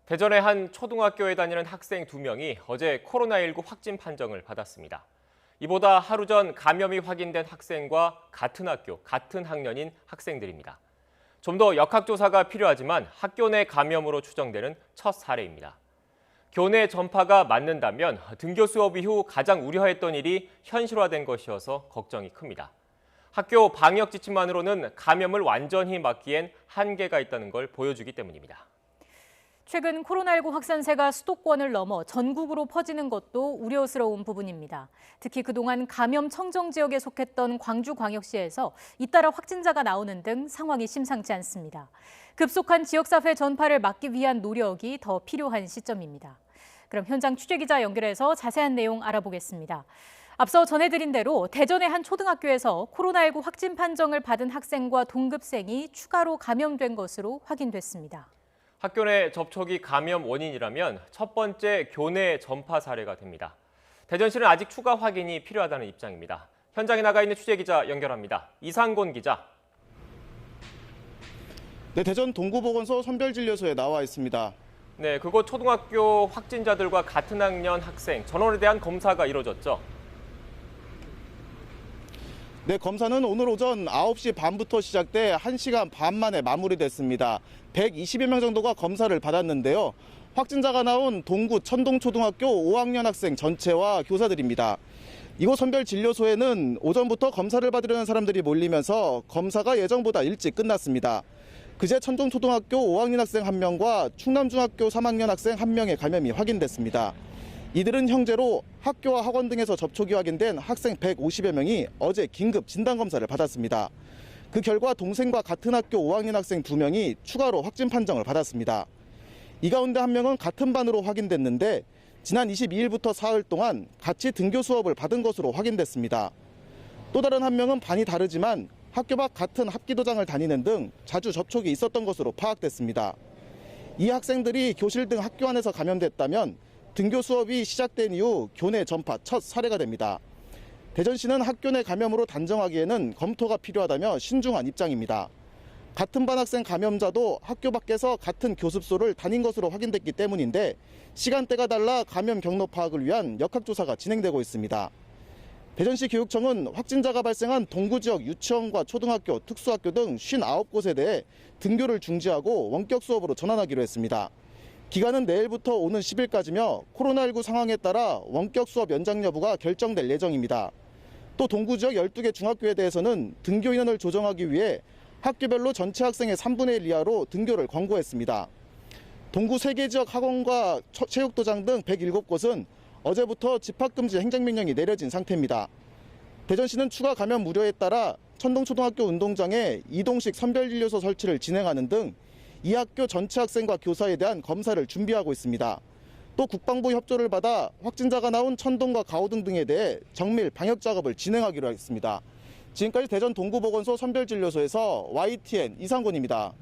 대전의 한 초등학교에 다니는 학생 2명이 어제 코로나19 확진 판정을 받았습니다. 이보다 하루 전 감염이 확인된 학생과 같은 학교, 같은 학년인 학생들입니다. 좀 더 역학조사가 필요하지만 학교 내 감염으로 추정되는 첫 사례입니다. 교내 전파가 맞는다면 등교 수업 이후 가장 우려했던 일이 현실화된 것이어서 걱정이 큽니다. 학교 방역 지침만으로는 감염을 완전히 막기엔 한계가 있다는 걸 보여주기 때문입니다. 최근 코로나19 확산세가 수도권을 넘어 전국으로 퍼지는 것도 우려스러운 부분입니다. 특히 그동안 감염 청정 지역에 속했던 광주광역시에서 잇따라 확진자가 나오는 등 상황이 심상치 않습니다. 급속한 지역사회 전파를 막기 위한 노력이 더 필요한 시점입니다. 그럼 현장 취재기자 연결해서 자세한 내용 알아보겠습니다. 앞서 전해드린 대로 대전의 한 초등학교에서 코로나19 확진 판정을 받은 학생과 동급생이 추가로 감염된 것으로 확인됐습니다. 학교 내 접촉이 감염 원인이라면 첫 번째 교내 전파 사례가 됩니다. 대전시는 아직 추가 확인이 필요하다는 입장입니다. 현장에 나가 있는 취재기자 연결합니다. 이상곤 기자. 네, 대전 동구보건소 선별진료소에 나와 있습니다. 네, 그곳 초등학교 확진자들과 같은 학년 학생 전원에 대한 검사가 이루어졌죠. 네, 검사는 오늘 오전 9시 반부터 시작돼 1시간 반 만에 마무리됐습니다. 120여 명 정도가 검사를 받았는데요. 확진자가 나온 동구 천동초등학교 5학년 학생 전체와 교사들입니다. 이곳 선별진료소에는 오전부터 검사를 받으려는 사람들이 몰리면서 검사가 예정보다 일찍 끝났습니다. 그제 천동초등학교 5학년 학생 1명과 충남중학교 3학년 학생 1명의 감염이 확인됐습니다. 이들은 형제로 학교와 학원 등에서 접촉이 확인된 학생 150여 명이 어제 긴급 진단검사를 받았습니다. 그 결과 동생과 같은 학교 5학년 학생 2명이 추가로 확진 판정을 받았습니다. 이 가운데 1명은 같은 반으로 확인됐는데 지난 22일부터 사흘 동안 같이 등교 수업을 받은 것으로 확인됐습니다. 또 다른 1명은 반이 다르지만 학교 밖 같은 합기도장을 다니는 등 자주 접촉이 있었던 것으로 파악됐습니다. 이 학생들이 교실 등 학교 안에서 감염됐다면 등교 수업이 시작된 이후 교내 전파 첫 사례가 됩니다. 대전시는 학교 내 감염으로 단정하기에는 검토가 필요하다며 신중한 입장입니다. 같은 반 학생 감염자도 학교 밖에서 같은 교습소를 다닌 것으로 확인됐기 때문인데 시간대가 달라 감염 경로 파악을 위한 역학조사가 진행되고 있습니다. 대전시 교육청은 확진자가 발생한 동구 지역 유치원과 초등학교, 특수학교 등 59곳에 대해 등교를 중지하고 원격 수업으로 전환하기로 했습니다. 기간은 내일부터 오는 10일까지며 코로나19 상황에 따라 원격 수업 연장 여부가 결정될 예정입니다. 또 동구 지역 12개 중학교에 대해서는 등교 인원을 조정하기 위해 학교별로 전체 학생의 3분의 1 이하로 등교를 권고했습니다. 동구 3개 지역 학원과 체육도장 등 107곳은 어제부터 집합금지 행정명령이 내려진 상태입니다. 대전시는 추가 감염 우려에 따라 천동초등학교 운동장에 이동식 선별진료소 설치를 진행하는 등 이 학교 전체 학생과 교사에 대한 검사를 준비하고 있습니다. 또 국방부 협조를 받아 확진자가 나온 천동과 가호등 등에 대해 정밀 방역 작업을 진행하기로 했습니다. 지금까지 대전 동구보건소 선별진료소에서 YTN 이상곤입니다.